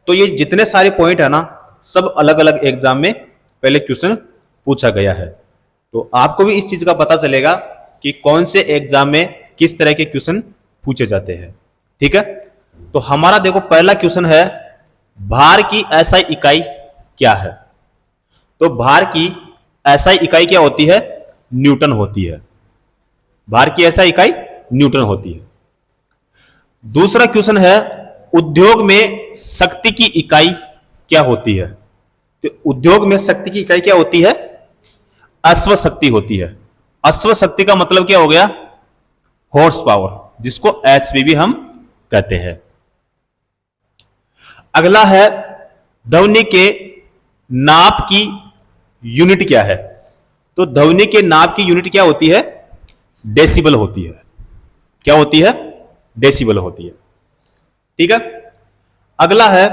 तो ये जितने सारे पॉइंट है ना, सब अलग अलग एग्जाम में पहले क्वेश्चन पूछा गया है। तो आपको भी इस चीज का पता चलेगा कि कौन से एग्जाम में किस तरह के क्वेश्चन पूछे जाते हैं। ठीक है, तो हमारा देखो पहला क्वेश्चन है, भार की एसआई इकाई क्या है? तो भार की एसआई इकाई क्या होती है? न्यूटन होती है। भार की एसआई इकाई न्यूटन होती है। दूसरा क्वेश्चन है, उद्योग में शक्ति की इकाई क्या होती है? तो उद्योग में शक्ति की इकाई क्या होती है? अश्व शक्ति होती है। अश्व शक्ति का मतलब क्या हो गया? हॉर्स पावर, जिसको एचपी भी हम कहते हैं। अगला है, ध्वनि के नाप की यूनिट क्या है? तो ध्वनि के नाप की यूनिट क्या होती है? डेसिबल होती है। क्या होती है? डेसिबल होती है। ठीक है, अगला है,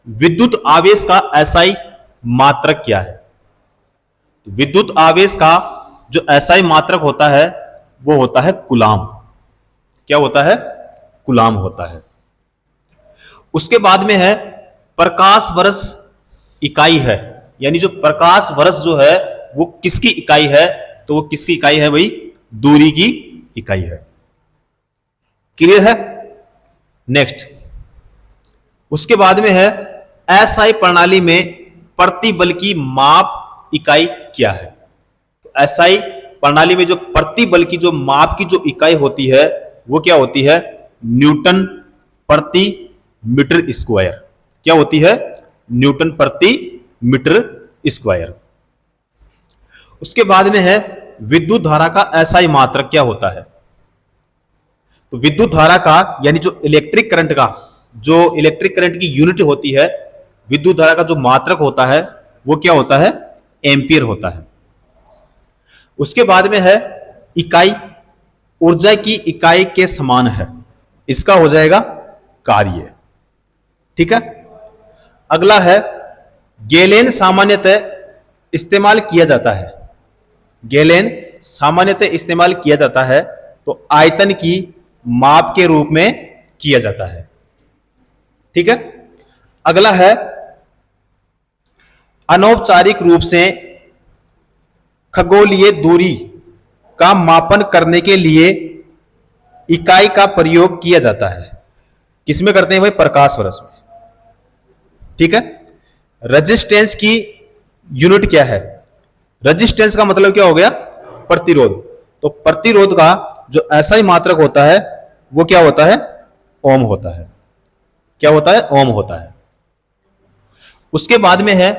विद्युत आवेश का एसआई मात्रक क्या है? विद्युत आवेश का जो एसआई मात्रक होता है वो होता है कूलाम। क्या होता है? कूलाम होता है। उसके बाद में है, प्रकाश वर्ष इकाई है, यानी जो प्रकाश वर्ष जो है वो किसकी इकाई है? तो वो किसकी इकाई है भाई? दूरी की इकाई है। क्लियर है? नेक्स्ट, उसके बाद में है, एसआई प्रणाली में प्रतिबल की माप इकाई क्या है? तो एसआई प्रणाली में जो प्रतिबल की जो माप की जो इकाई होती है वो क्या होती है? न्यूटन प्रति मीटर स्क्वायर। क्या होती है? न्यूटन प्रति मीटर स्क्वायर। उसके बाद में है, विद्युत धारा का एसआई मात्रक क्या होता है? तो विद्युत धारा का यानी जो इलेक्ट्रिक करंट का, जो इलेक्ट्रिक करंट की यूनिट होती है, विद्युत धारा का जो मात्रक होता है वो क्या होता है? एम्पियर होता है। उसके बाद में है, इकाई ऊर्जा की इकाई के समान है, इसका हो जाएगा कार्य। ठीक है, अगला है, गैलेन सामान्यतः इस्तेमाल किया जाता है। गैलेन सामान्यतः इस्तेमाल किया जाता है तो आयतन की माप के रूप में किया जाता है। ठीक है, अगला है, अनौपचारिक रूप से खगोलीय दूरी का मापन करने के लिए इकाई का प्रयोग किया जाता है। किसमें करते हैं भाई? प्रकाश वर्ष में। ठीक है, रेजिस्टेंस की यूनिट क्या है? रेजिस्टेंस का मतलब क्या हो गया? प्रतिरोध। तो प्रतिरोध का जो एसआई मात्रक होता है वो क्या होता है? ओम होता है। क्या होता है? ओम होता है। उसके बाद में है,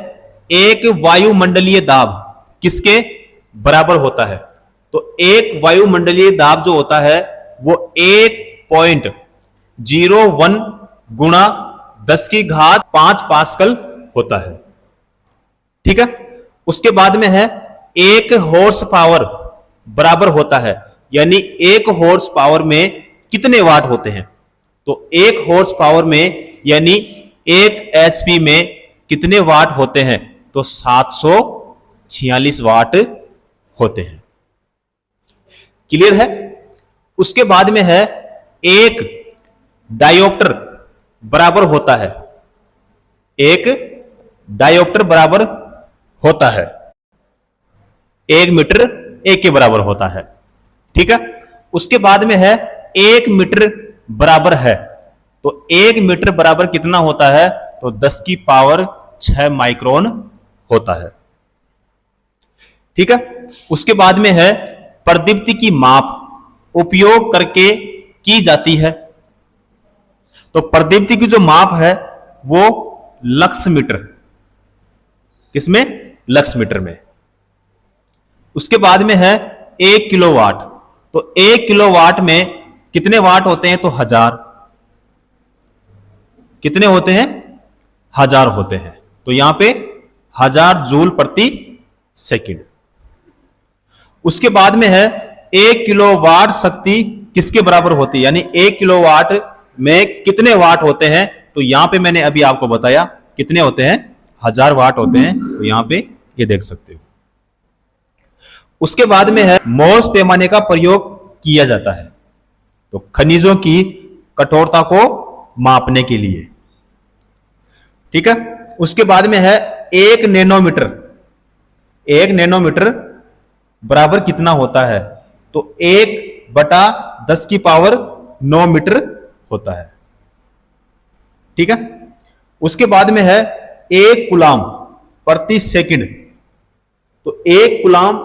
एक वायुमंडलीय दाब किसके बराबर होता है? तो एक वायुमंडलीय दाब जो होता है वो 1.01 गुणा 10⁵ पास्कल होता है। ठीक है, उसके बाद में है, एक हॉर्स पावर बराबर होता है, यानी एक हॉर्स पावर में कितने वाट होते हैं? तो एक हॉर्स पावर में यानी एक एचपी में कितने वाट होते हैं? तो 746 वाट होते हैं। क्लियर है? उसके बाद में है, एक डायोप्टर बराबर होता है, एक डायोप्टर बराबर होता है 1 मीटर 1 के बराबर होता है। ठीक है, उसके बाद में है, 1 मीटर बराबर है, तो 1 मीटर बराबर कितना होता है? तो 10⁶ माइक्रोन होता है। ठीक है, उसके बाद में है, प्रदीप्ति की माप उपयोग करके की जाती है। तो प्रदीप्ति की जो माप है वो लक्स मीटर, किसमें? लक्स मीटर में। उसके बाद में है, 1 किलोवाट। तो 1 किलोवाट में कितने वाट होते हैं? तो 1000। कितने होते हैं? 1000 होते हैं। तो यहां पे 1000 जूल प्रति सेकंड। उसके बाद में है, 1 किलोवाट शक्ति किसके बराबर होती है? यानी 1 किलोवाट में कितने वाट होते हैं? तो यहां पे मैंने अभी आपको बताया कितने होते हैं? 1000 वाट होते हैं। तो यहां पे ये देख सकते हो। उसके बाद में है, मोर्स पैमाने का प्रयोग किया जाता है, तो खनिजों की कठोरता को मापने के लिए। ठीक है। उसके बाद में है 1 नैनोमीटर। 1 नैनोमीटर बराबर कितना होता है? तो 1/10⁻9 मीटर होता है। ठीक है। उसके बाद में है 1 कूलाम प्रति सेकंड। तो 1 कूलाम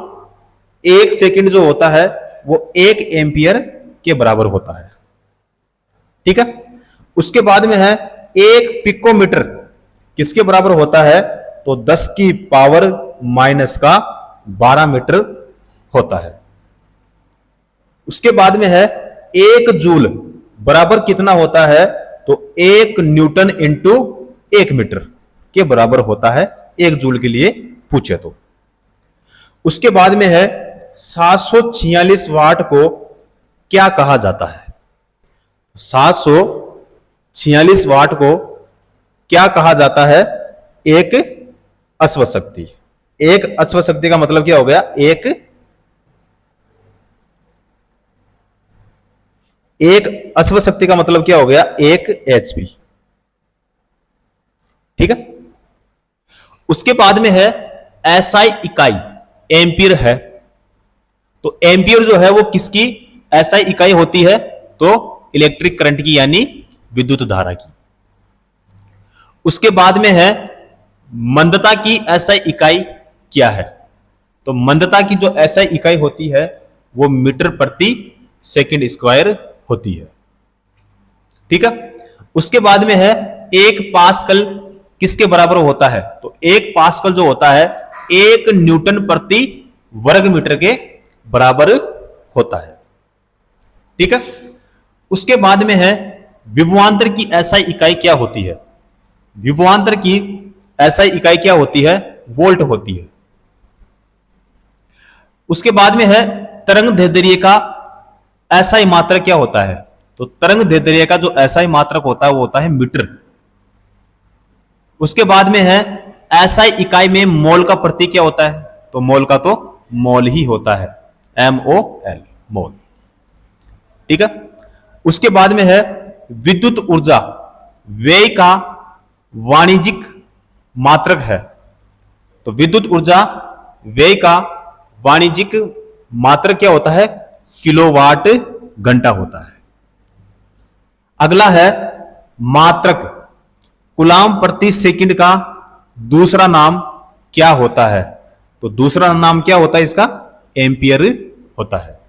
1 सेकंड जो होता है वो 1 एम्पियर के बराबर होता है। ठीक है। उसके बाद में है 1 पिकोमीटर किसके बराबर होता है? तो 10⁻⁻12 मीटर होता है। उसके बाद में है 1 जूल बराबर कितना होता है? तो 1 न्यूटन इंटू 1 मीटर के बराबर होता है, 1 जूल के लिए पूछे तो। उसके बाद में है 746 वाट को क्या कहा जाता है? 746 वाट को क्या कहा जाता है? एक अश्वशक्ति। एक अश्वशक्ति का मतलब क्या हो गया? एक अश्वशक्ति का मतलब क्या हो गया? 1 HP। ठीक है। उसके बाद में है SI इकाई एम्पियर है। तो एम्पियर जो है वो किसकी SI इकाई होती है? तो इलेक्ट्रिक करंट की, यानी विद्युत धारा की। उसके बाद में है मंदता की SI इकाई क्या है? तो मंदता की जो SI इकाई होती है वो मीटर प्रति सेकंड स्क्वायर होती है। ठीक है। उसके बाद में है 1 पास्कल किसके बराबर होता है? तो 1 पास्कल जो होता है 1 न्यूटन प्रति वर्ग मीटर के बराबर होता है। ठीक है। उसके बाद में है विभवांतर की SI इकाई क्या होती है? विभवांतर की SI इकाई क्या होती है? वोल्ट होती है। उसके बाद में है तरंग दैर्ध्य का SI मात्रक क्या होता है? तो तरंग दैर्ध्य का जो SI मात्रक होता है वो होता है मीटर। उसके बाद में है SI इकाई में मोल का प्रतीक क्या होता है? तो मोल का तो मोल ही होता है, MOL, मोल। ठीक है। उसके बाद में है विद्युत ऊर्जा व्यय का वाणिज्यिक मात्रक है। तो विद्युत ऊर्जा व्यय का वाणिज्यिक मात्रक क्या होता है? किलोवाट घंटा होता है। अगला है मात्रक कूलाम प्रति सेकंड का दूसरा नाम क्या होता है? तो दूसरा नाम क्या होता है इसका? एम्पियर होता है।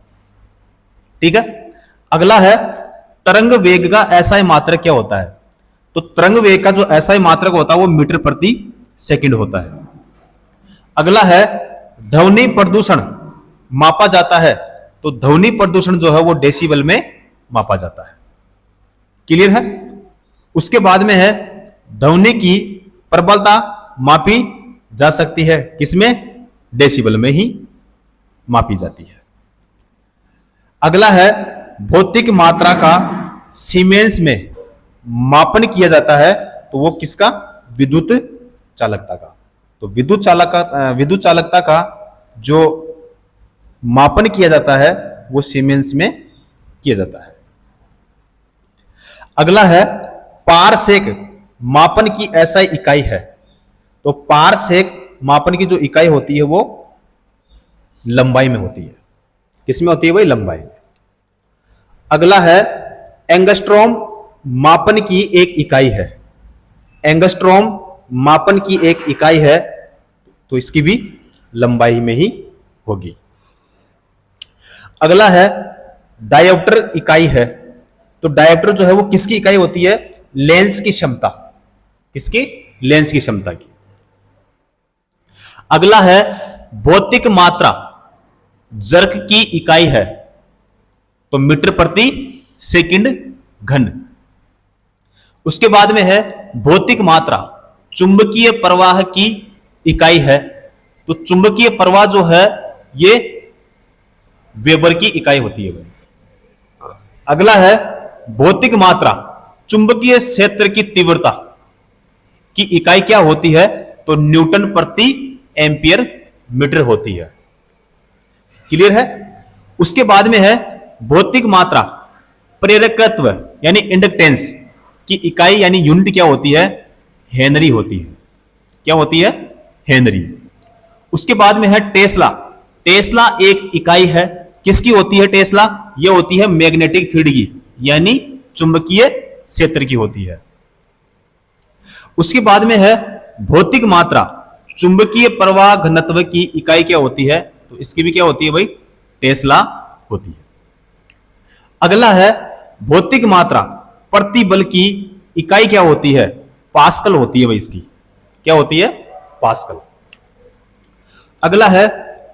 ठीक है। अगला है तरंग वेग का SI मात्रक क्या होता है? तो तरंग वेग का जो SI मात्रक होता है वो मीटर प्रति सेकंड होता है। अगला है ध्वनि प्रदूषण मापा जाता है। तो ध्वनि प्रदूषण जो है वो डेसिबल में मापा जाता है। क्लियर है। उसके बाद में है ध्वनि की प्रबलता मापी जा सकती है किसमें? डेसिबल में ही मापी जाती है। अगला है भौतिक मात्रा का सीमेंस में मापन किया जाता है। तो वो किसका? विद्युत चालकता का। तो विद्युत चालकता का जो मापन किया जाता है वो सीमेंस में किया जाता है। अगला है पारसेक मापन की SI इकाई है। तो पारसेक मापन की जो इकाई होती है वो लंबाई में होती है। किसमें होती है भाई? लंबाई में। अगला है एंगस्ट्रॉम मापन की एक इकाई है। एंगस्ट्रॉम मापन की एक इकाई है तो इसकी भी लंबाई में ही होगी। अगला है डायोप्टर इकाई है। तो डायोप्टर जो है वो किसकी इकाई होती है? लेंस की क्षमता। किसकी? लेंस की क्षमता की। अगला है भौतिक मात्रा जर्क की इकाई है। तो मीटर प्रति सेकंड घन। उसके बाद में है भौतिक मात्रा चुंबकीय प्रवाह की इकाई है। तो चुंबकीय प्रवाह जो है ये वेबर की इकाई होती है। अगला है भौतिक मात्रा चुंबकीय क्षेत्र की तीव्रता की इकाई क्या होती है? तो न्यूटन प्रति एम्पियर मीटर होती है। क्लियर है। उसके बाद में है भौतिक मात्रा प्रेरकत्व यानी इंडक्टेंस की इकाई यानी यूनिट क्या होती है? हेनरी होती है। क्या होती है? हेनरी। उसके बाद में है टेस्ला। टेस्ला एक इकाई है, किसकी होती है टेस्ला? ये होती है मैग्नेटिक फील्ड की, यानी चुंबकीय क्षेत्र की होती है। उसके बाद में है भौतिक मात्रा। चुंबकीय प्रवाह घनत्व की इकाई क्या होती है? तो इसकी भी क्या होती है भाई? टेस्ला होती है। अगला है भौतिक मात्रा प्रति बल की इकाई क्या होती है? पास्कल होती है भाई। इसकी क्या होती है? पास्कल। अगला है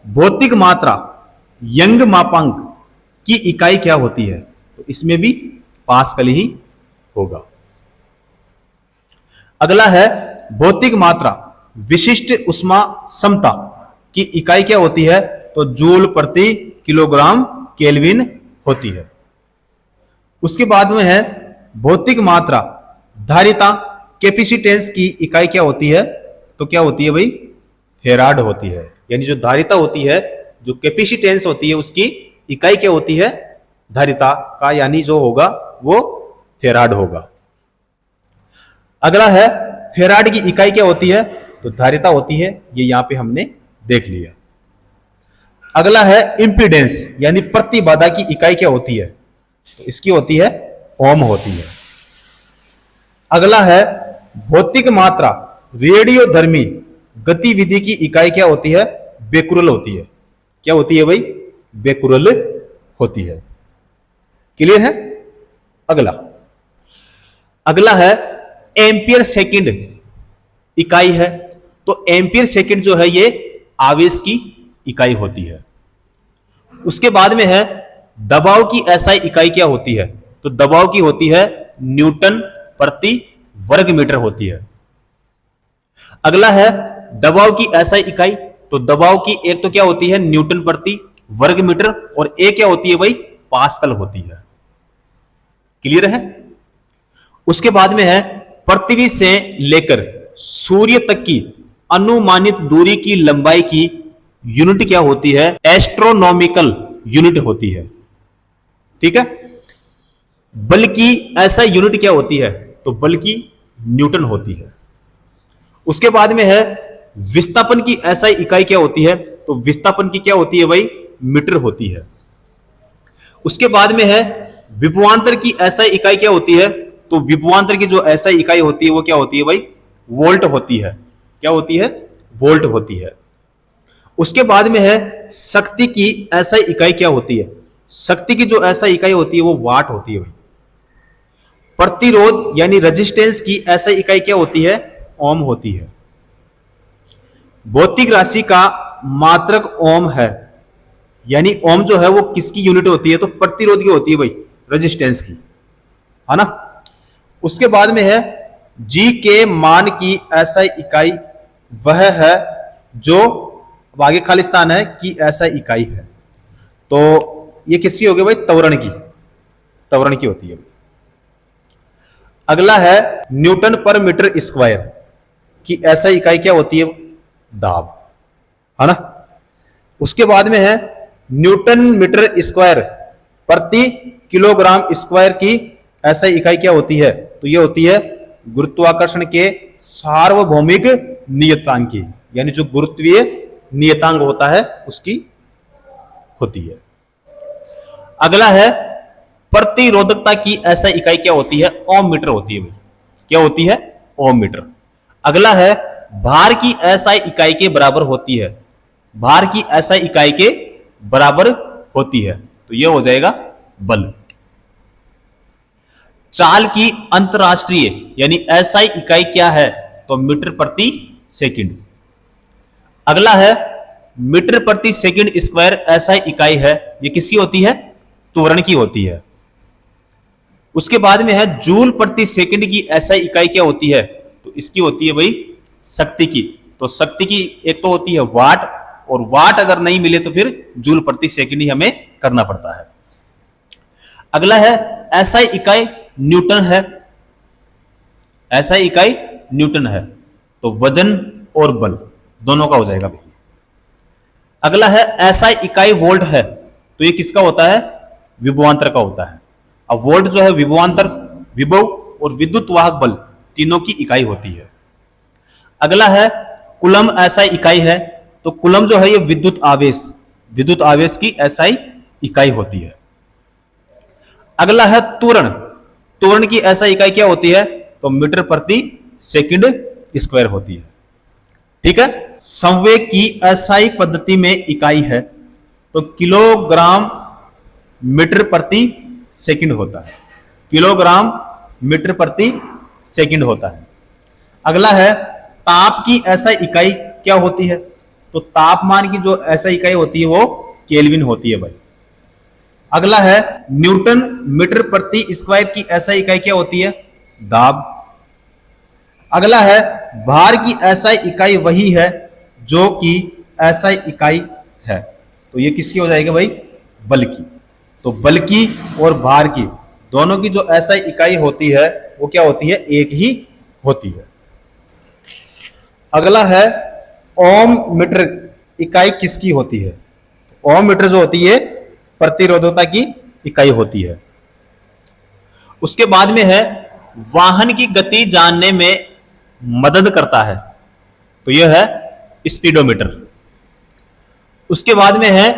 भौतिक मात्रा यंग मापांक की इकाई क्या होती है? तो इसमें भी पास्कल ही होगा। अगला है भौतिक मात्रा विशिष्ट ऊष्मा क्षमता की इकाई क्या होती है? तो जूल प्रति किलोग्राम केल्विन होती है। उसके बाद में है भौतिक मात्रा धारिता कैपेसिटेंस की इकाई क्या होती है? तो क्या होती है भाई? फेराड होती है। यानी जो धारिता होती है, जो कैपेसिटेंस होती है, उसकी इकाई क्या होती है? धारिता का, यानी जो होगा वो फेराड होगा। अगला है फेराड की इकाई क्या होती है? तो धारिता होती है। ये यहां पे हमने देख लिया। अगला है इंपीडेंस, यानी प्रतिबाधा की इकाई क्या होती है? तो इसकी होती है ओम होती है। अगला है भौतिक मात्रा रेडियोधर्मी गतिविधि की इकाई क्या होती है? बेकुरल होती है। क्या होती है भाई? बेकुरल होती है। क्लियर है? अगला है एम्पियर सेकंड इकाई है। तो एम्पियर सेकंड जो है ये आवेश की इकाई होती है। उसके बाद में है दबाव की एसआई इकाई क्या होती है? तो दबाव की होती है न्यूटन प्रति वर्ग मीटर होती है। अगला है दबाव की एसआई इकाई। तो दबाव की एक तो क्या होती है? न्यूटन प्रति वर्ग मीटर, और एक क्या होती है भाई? पास्कल होती है। क्लियर है? उसके बाद में है पृथ्वी से लेकर सूर्य तक की अनुमानित दूरी की लंबाई की यूनिट क्या होती है? एस्ट्रोनॉमिकल यूनिट होती है। ठीक है? बल की ऐसा यूनिट क्या होती है? तो बल की न्यूटन होती है। उसके बाद में है विस्थापन की ऐसा इकाई क्या होती है? तो विस्थापन की क्या होती है भाई? मीटर होती है। उसके बाद में है विभवांतर की ऐसा इकाई क्या होती है? तो विभवांतर की जो ऐसा इकाई होती है वो क्या होती है भाई? वोल्ट होती है। क्या होती है? वोल्ट होती है। उसके बाद में है शक्ति की ऐसा इकाई क्या होती है? शक्ति की जो ऐसा इकाई होती है वो वाट होती है भाई। प्रतिरोध यानी रेजिस्टेंस की ऐसा इकाई क्या होती है? ओम होती है। भौतिक राशि का मात्रक ओम है, यानी ओम जो है वो किसकी यूनिट होती है? तो प्रतिरोध की होती है भाई, रेजिस्टेंस की, है ना। उसके बाद में है जी के मान की ऐसा इकाई वह है जो आगे खालिस्तान है कि ऐसा इकाई है। तो ये किसकी होगी भाई? त्वरण की, त्वरण की होती है। अगला है न्यूटन पर मीटर स्क्वायर की ऐसा इकाई क्या होती है? दाब, है ना। उसके बाद में है न्यूटन मीटर स्क्वायर प्रति किलोग्राम स्क्वायर की ऐसा इकाई क्या होती है? तो ये होती है गुरुत्वाकर्षण के सार्वभौमिक नियतांक की, यानी जो गुरुत्वीय नियतांक होता है उसकी होती है। अगला है प्रतिरोधकता की ऐसा इकाई क्या होती है? ओम मीटर होती है भाई। क्या होती है? ओम मीटर। अगला है भार की ऐसा इकाई के बराबर होती है। भार की ऐसा इकाई के बराबर होती है, तो यह हो जाएगा बल। चाल की अंतरराष्ट्रीय यानी एसआई इकाई क्या है? तो मीटर प्रति सेकंड। अगला है मीटर प्रति सेकंड स्क्वायर एसआई इकाई है, ये किसकी होती है? त्वरण की होती है। उसके बाद में है जूल प्रति सेकंड की एसआई इकाई क्या होती है? तो इसकी होती है भाई शक्ति की। तो शक्ति की एक तो होती है वाट, और वाट अगर नहीं मिले तो फिर जूल प्रति सेकंड ही हमें करना पड़ता है। अगला है एसआई इकाई न्यूटन है। एसआई इकाई न्यूटन है, तो वजन और बल दोनों का हो जाएगा भाई। अगला है एसआई इकाई वोल्ट है, तो ये किसका होता है? विभवांतर का होता है। अब वोल्ट जो है विभवांतर, विभव और विद्युत वाहक बल तीनों की इकाई होती है। अगला है कूलम एसआई इकाई है। तो कूलम जो है ये विद्युत आवेश की एसआई इकाई होती है। अगला है त्वरण। त्वरण की एसआई इकाई क्या होती है? तो मीटर प्रति सेकंड स्क्वायर होती है। ठीक है। संवेग की एसआई पद्धति में इकाई है तो किलोग्राम मीटर प्रति सेकंड होता है। किलोग्राम मीटर प्रति सेकंड होता है। अगला है ताप की एसआई इकाई क्या होती है? तो तापमान की जो एसआई इकाई होती है वो केल्विन होती है भाई। अगला है न्यूटन मीटर प्रति स्क्वायर की एसआई इकाई क्या होती है? दाब। अगला है भार की एसआई इकाई वही है जो कि एसआई इकाई है। तो ये किसकी हो जाएगी भाई? बल की। तो बल की और भार की दोनों की जो एसआई इकाई होती है वो क्या होती है? एक ही होती है। अगला है ओम मीटर इकाई किसकी होती है? ओम मीटर जो होती है प्रतिरोधकता की इकाई होती है। उसके बाद में है वाहन की गति जानने में मदद करता है तो यह है स्पीडोमीटर। उसके बाद में है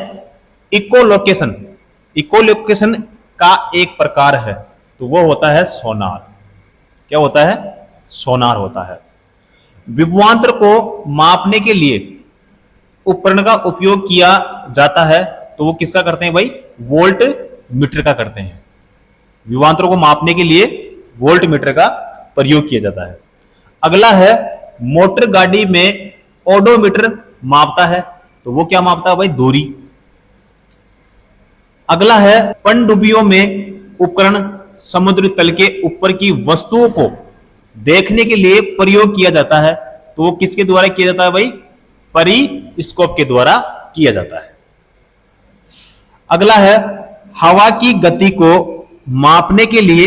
इकोलोकेशन। इकोलोकेशन का एक प्रकार है तो वो होता है सोनार। क्या होता है? सोनार होता है। विभवांतर को मापने के लिए उपकरण का उपयोग किया जाता है तो वो किसका करते हैं भाई? वोल्ट मीटर का करते हैं। विभवांतर को मापने के लिए वोल्ट मीटर का प्रयोग किया जाता है। अगला है मोटर गाड़ी में ओडोमीटर मापता है तो वो क्या मापता है भाई? दूरी। अगला है पनडुब्बियों में उपकरण समुद्र तल के ऊपर की वस्तुओं को देखने के लिए प्रयोग किया जाता है तो वो किसके द्वारा किया जाता है भाई? परिस्कोप के द्वारा किया जाता है। अगला है हवा की गति को मापने के लिए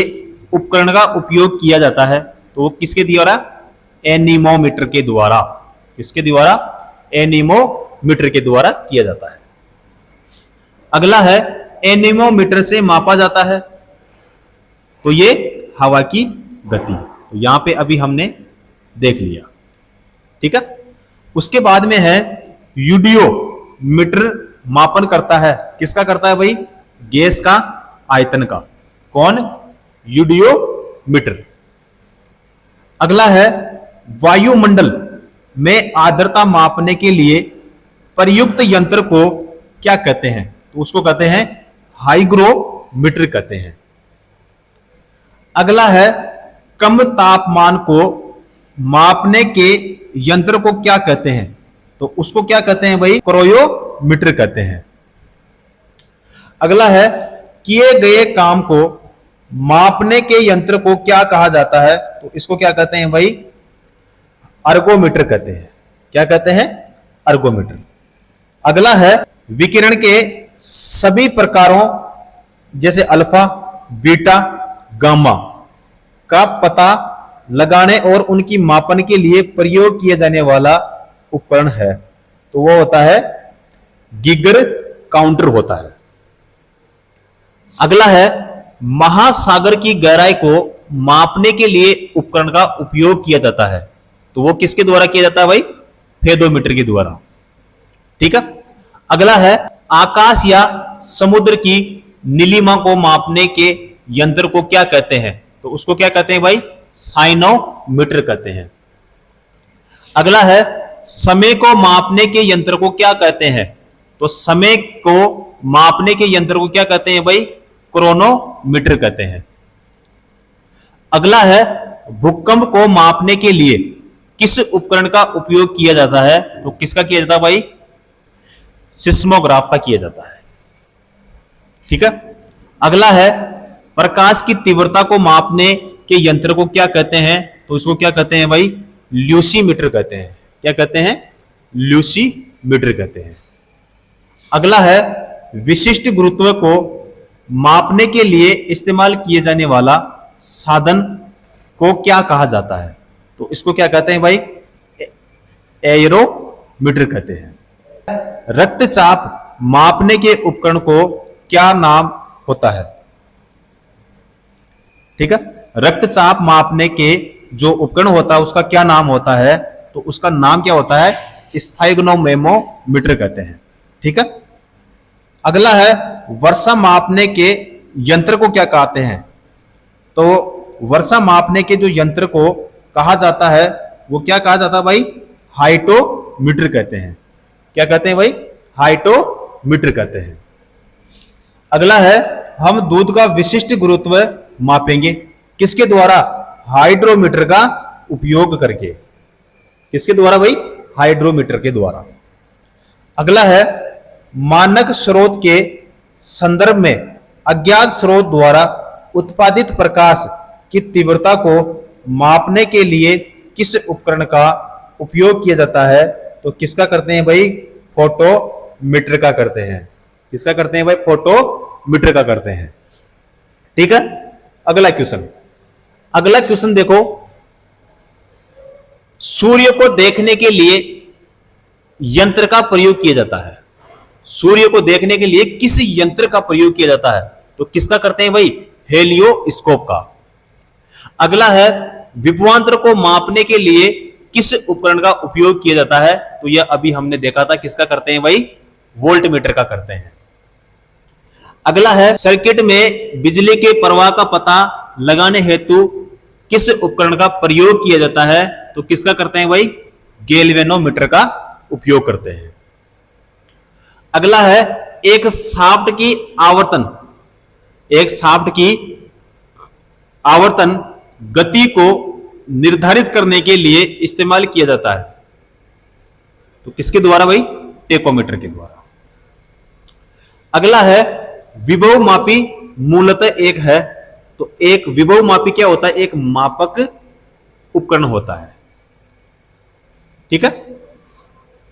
उपकरण का उपयोग किया जाता है तो वो किसके द्वारा? एनीमोमीटर के द्वारा। किसके द्वारा? एनीमोमीटर के द्वारा किया जाता है। अगला है एनीमोमीटर से मापा जाता है तो ये हवा की गति है। तो यहां पे अभी हमने देख लिया। ठीक है। उसके बाद में है यूडियोमीटर मापन करता है। किसका करता है भाई? गैस का आयतन का। कौन? यूडियोमीटर। अगला है वायुमंडल में आर्द्रता मापने के लिए प्रयुक्त यंत्र को क्या कहते हैं? तो उसको कहते हैं हाइग्रोमीटर कहते हैं। अगला है कम तापमान को मापने के यंत्र को क्या कहते हैं? तो उसको क्या कहते हैं भाई? क्रोयोमीटर कहते हैं। अगला है किए गए काम को मापने के यंत्र को क्या कहा जाता है? तो इसको क्या कहते हैं भाई? अर्गोमीटर कहते हैं। क्या कहते हैं? अर्गोमीटर। अगला है विकिरण के सभी प्रकारों जैसे अल्फा, बीटा, गामा का पता लगाने और उनकी मापन के लिए प्रयोग किया जाने वाला उपकरण है तो वो होता है गीगर काउंटर होता है। अगला है महासागर की गहराई को मापने के लिए उपकरण का उपयोग किया जाता है तो वो किसके द्वारा किया जाता है भाई? फेदोमीटर के द्वारा। ठीक है। अगला है आकाश या समुद्र की नीलिमा को मापने के यंत्र को क्या कहते हैं? तो उसको क्या कहते हैं भाई? साइनोमीटर कहते हैं। अगला है समय को मापने के यंत्र को क्या कहते हैं? तो समय को मापने के यंत्र को क्या कहते हैं भाई? क्रोनोमीटर कहते हैं। अगला है भूकंप को मापने के लिए किस उपकरण का उपयोग किया जाता है? तो किसका किया जाता है भाई? सिस्मोग्राफ का किया जाता है। ठीक है। अगला है प्रकाश की तीव्रता को मापने के यंत्र को क्या कहते हैं? तो इसको क्या कहते हैं भाई? ल्यूसीमीटर कहते हैं। क्या कहते हैं? ल्यूसीमीटर कहते हैं। अगला है विशिष्ट गुरुत्व को मापने के लिए इस्तेमाल किए जाने वाला साधन को क्या कहा जाता है? तो इसको क्या कहते हैं भाई? एयरोमीटर कहते हैं। रक्तचाप मापने के उपकरण को क्या नाम होता है? ठीक है। रक्तचाप मापने के जो उपकरण होता है उसका क्या नाम होता है? तो तो उसका नाम क्या होता है? स्फाइग्नोमेमोमीटर कहते हैं। ठीक है। अगला है वर्षा मापने के यंत्र को क्या कहते हैं? तो वर्षा मापने के जो यंत्र को कहा जाता है वो क्या कहा जाता है भाई? हाइटोमीटर कहते हैं। क्या कहते हैं भाई? हाइटोमीटर कहते हैं। अगला है हम दूध का विशिष्ट गुरुत्व मापेंगे किसके द्वारा? हाइड्रोमीटर का उपयोग करके। किसके द्वारा भाई? हाइड्रोमीटर के द्वारा। अगला है मानक स्रोत के संदर्भ में अज्ञात स्रोत द्वारा उत्पादित प्रकाश की तीव्रता को मापने के लिए किस उपकरण का उपयोग किया जाता है? तो किसका करते हैं भाई? फोटोमीटर का करते हैं। किसका करते हैं भाई? फोटोमीटर का करते हैं। ठीक है। अगला क्वेश्चन देखो, सूर्य को देखने के लिए यंत्र का प्रयोग किया जाता है। सूर्य को देखने के लिए किस यंत्र का प्रयोग किया जाता है? तो किसका करते हैं भाई? हेलियोस्कोप का। अगला है विभवांतर को मापने के लिए किस उपकरण का उपयोग किया जाता है? तो यह अभी हमने देखा था। किसका करते हैं भाई? वोल्टमीटर का करते हैं। अगला है सर्किट में बिजली के प्रवाह का पता लगाने हेतु किस उपकरण का प्रयोग किया जाता है? तो किसका करते हैं भाई? गैल्वेनोमीटर का उपयोग करते हैं। अगला है एक शाफ्ट की आवर्तन गति को निर्धारित करने के लिए इस्तेमाल किया जाता है। तो किसके द्वारा भाई? टेकोमीटर के द्वारा। अगला है विभव मापी मूलतः एक है। तो एक विभव मापी क्या होता है? एक मापक उपकरण होता है। ठीक है।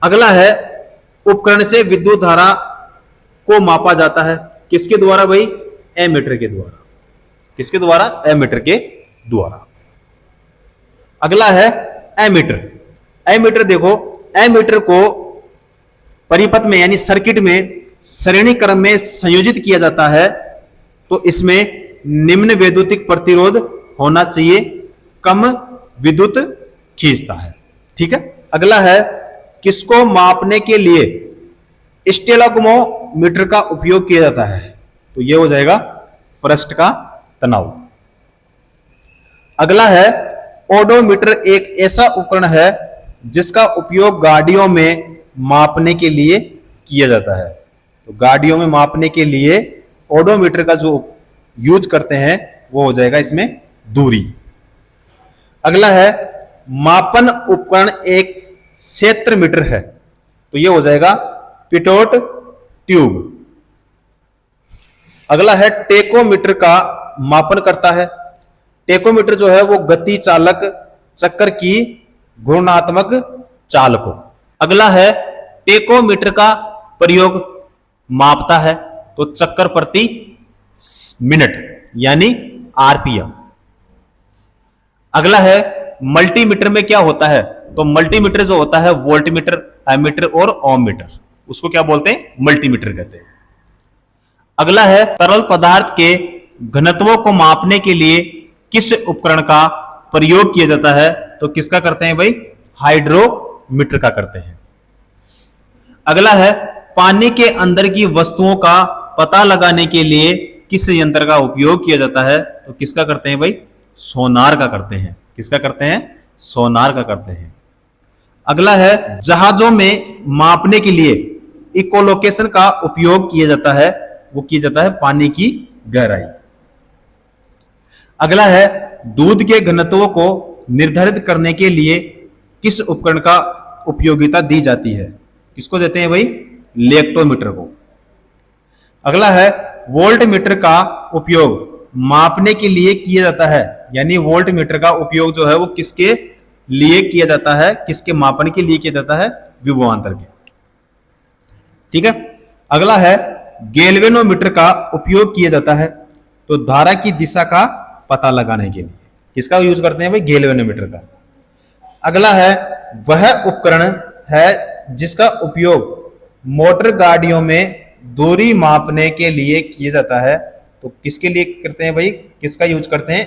अगला है उपकरण से विद्युत धारा को मापा जाता है किसके द्वारा भाई? एमीटर के द्वारा। किसके द्वारा? एमीटर के द्वारा। अगला है एमीटर। एमीटर देखो, एमीटर को परिपथ में यानी सर्किट में श्रेणी क्रम में संयोजित किया जाता है। तो इसमें निम्न वैद्युतिक प्रतिरोध होना चाहिए, कम विद्युत खींचता है। ठीक है। अगला है किसको मापने के लिए स्टेलॉग्मोमीटर का उपयोग किया जाता है? तो यह हो जाएगा पृष्ठ का तनाव। अगला है ओडोमीटर एक ऐसा उपकरण है जिसका उपयोग गाड़ियों में मापने के लिए किया जाता है। तो गाड़ियों में मापने के लिए ओडोमीटर का जो यूज करते हैं वो हो जाएगा इसमें दूरी। अगला है मापन उपकरण एक क्षेत्र मीटर है। तो ये हो जाएगा पिटोट ट्यूब। अगला है टेकोमीटर का मापन करता है। टेकोमीटर जो है वो गति चालक चक्कर की घूर्णात्मक चाल को। अगला है टेकोमीटर का प्रयोग मापता है तो चक्कर प्रति मिनट यानी आरपीएम। अगला है मल्टीमीटर में क्या होता है? तो मल्टीमीटर जो होता है वोल्टमीटर, एमीटर और ओम मीटर, उसको क्या बोलते हैं? मल्टीमीटर कहते हैं। अगला है तरल पदार्थ के घनत्वों को मापने के लिए किस उपकरण का प्रयोग किया जाता है? तो किसका करते हैं भाई? हाइड्रोमीटर का करते हैं। अगला है पानी के अंदर की वस्तुओं का पता लगाने के लिए किस यंत्र का उपयोग किया जाता है? तो किसका करते हैं भाई? सोनार का करते हैं। किसका करते हैं? सोनार का करते हैं। अगला है जहाजों में मापने के लिए इकोलोकेशन का उपयोग किया जाता है, वो किया जाता है पानी की गहराई। अगला है दूध के घनत्व को निर्धारित करने के लिए किस उपकरण का उपयोगिता दी जाती है? किसको देते हैं भाई? लेक्टोमीटर को। अगला है वोल्ट मीटर का उपयोग मापने के लिए किया जाता है, यानी वोल्ट मीटर का उपयोग जो है वो किसके लिए किया जाता है? किसके मापन के लिए किया जाता है? विभवांतर के। ठीक है। अगला है गैल्वेनोमीटर का उपयोग किया जाता है तो धारा की दिशा का पता लगाने के लिए। किसका यूज करते हैं भाई? गैल्वेनोमीटर का। अगला है वह उपकरण है जिसका उपयोग मोटर गाड़ियों में दूरी मापने के लिए किया जाता है, तो किसके लिए करते हैं भाई? किसका यूज करते हैं?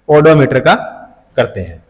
ओडोमीटर का करते हैं।